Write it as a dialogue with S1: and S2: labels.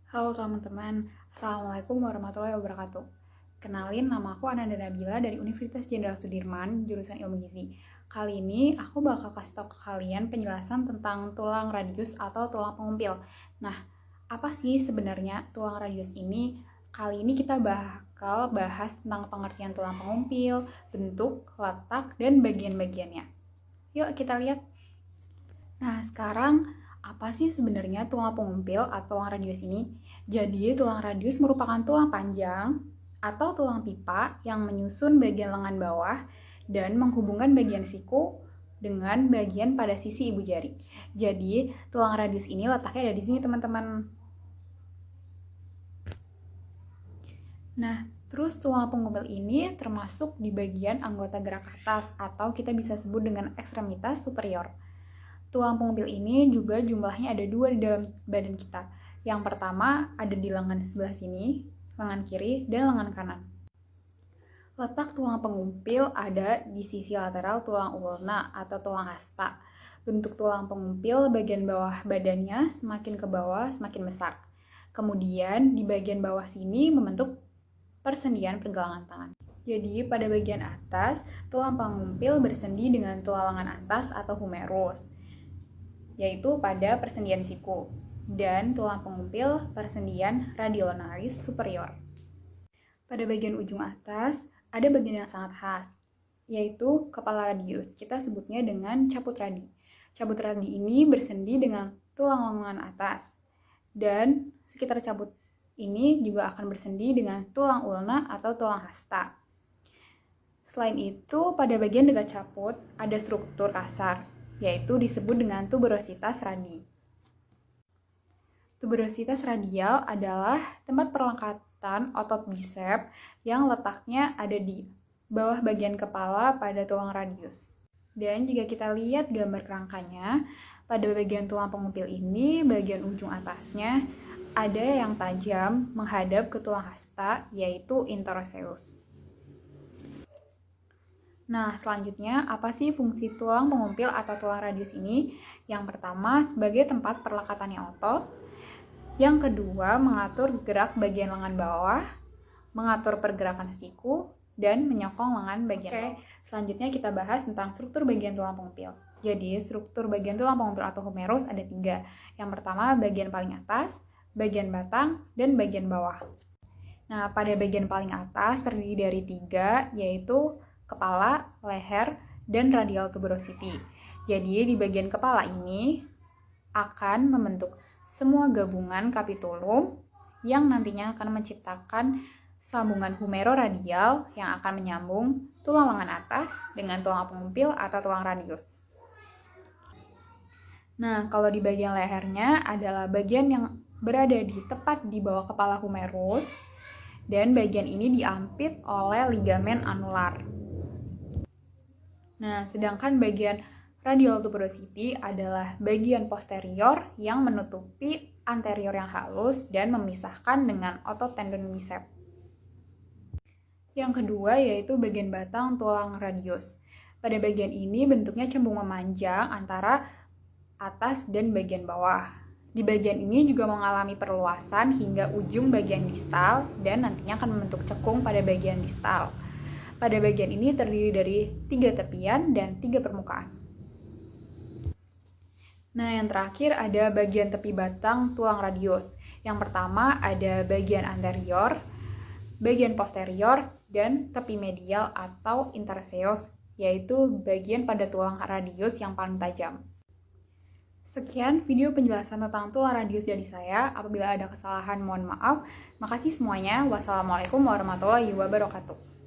S1: Halo teman-teman, Assalamualaikum warahmatullahi wabarakatuh. Kenalin, nama aku Ananda Nabila dari Universitas Jenderal Sudirman, jurusan Ilmu Gizi. Kali ini aku bakal kasih tahu ke kalian penjelasan tentang tulang radius atau tulang pengumpil. Nah, apa sih sebenarnya tulang radius ini? Kali ini kita bakal bahas tentang pengertian tulang pengumpil, bentuk, letak, dan bagian-bagiannya. Yuk kita lihat. Nah, sekarang apa sih sebenarnya tulang pengumpil atau tulang radius ini? Jadi, tulang radius merupakan tulang panjang atau tulang pipa yang menyusun bagian lengan bawah dan menghubungkan bagian siku dengan bagian pada sisi ibu jari. Jadi, tulang radius ini letaknya ada di sini, teman-teman. Nah, terus tulang pengumpil ini termasuk di bagian anggota gerak atas atau kita bisa sebut dengan ekstremitas superior. Tulang pengumpil ini juga jumlahnya ada 2 di dalam badan kita. Yang pertama ada di lengan sebelah sini, lengan kiri, dan lengan kanan. Letak tulang pengumpil ada di sisi lateral tulang ulna atau tulang hasta. Bentuk tulang pengumpil bagian bawah badannya semakin ke bawah semakin besar. Kemudian di bagian bawah sini membentuk persendian pergelangan tangan. Jadi pada bagian atas, tulang pengumpil bersendi dengan tulang lengan atas atau humerus, yaitu pada persendian siku, dan tulang pengumpil persendian radionaris superior. Pada bagian ujung atas, ada bagian yang sangat khas, yaitu kepala radius. Kita sebutnya dengan caput radi. Caput radi ini bersendi dengan tulang lengan atas, dan sekitar caput ini juga akan bersendi dengan tulang ulna atau tulang hasta. Selain itu, pada bagian dekat caput ada struktur kasar, yaitu disebut dengan tuberositas radi. Tuberositas radial adalah tempat perlekatan otot bisep yang letaknya ada di bawah bagian kepala pada tulang radius. Dan jika kita lihat gambar kerangkanya, pada bagian tulang pengumpil ini, bagian ujung atasnya ada yang tajam menghadap ke tulang hasta, yaitu interoseus. Nah, selanjutnya, apa sih fungsi tulang pengumpil atau tulang radius ini? Yang pertama, sebagai tempat perlekatannya otot. Yang kedua, mengatur gerak bagian lengan bawah, mengatur pergerakan siku, dan menyokong lengan bagian bawah. Selanjutnya kita bahas tentang struktur bagian tulang pengumpil. Jadi, struktur bagian tulang pengumpil atau humerus ada 3. Yang pertama, bagian paling atas, bagian batang, dan bagian bawah. Nah, pada bagian paling atas terdiri dari 3, yaitu kepala, leher, dan radial tuberosity. Jadi di bagian kepala ini akan membentuk semua gabungan kapitulum yang nantinya akan menciptakan sambungan humeroradial yang akan menyambung tulang lengan atas dengan tulang pengumpil atau tulang radius. Nah, kalau di bagian lehernya adalah bagian yang berada tepat di bawah kepala humerus, dan bagian ini diampit oleh ligamen anular. Nah, sedangkan bagian radial tuberosity adalah bagian posterior yang menutupi anterior yang halus dan memisahkan dengan otot tendon bisep. Yang kedua yaitu bagian batang tulang radius. Pada bagian ini bentuknya cenderung memanjang antara atas dan bagian bawah. Di bagian ini juga mengalami perluasan hingga ujung bagian distal dan nantinya akan membentuk cekung pada bagian distal. Pada bagian ini terdiri dari 3 tepian dan 3 permukaan. Nah, yang terakhir ada bagian tepi batang tulang radius. Yang pertama ada bagian anterior, bagian posterior, dan tepi medial atau interseos, yaitu bagian pada tulang radius yang paling tajam. Sekian video penjelasan tentang tulang radius dari saya. Apabila ada kesalahan, mohon maaf. Makasih semuanya. Wassalamualaikum warahmatullahi wabarakatuh.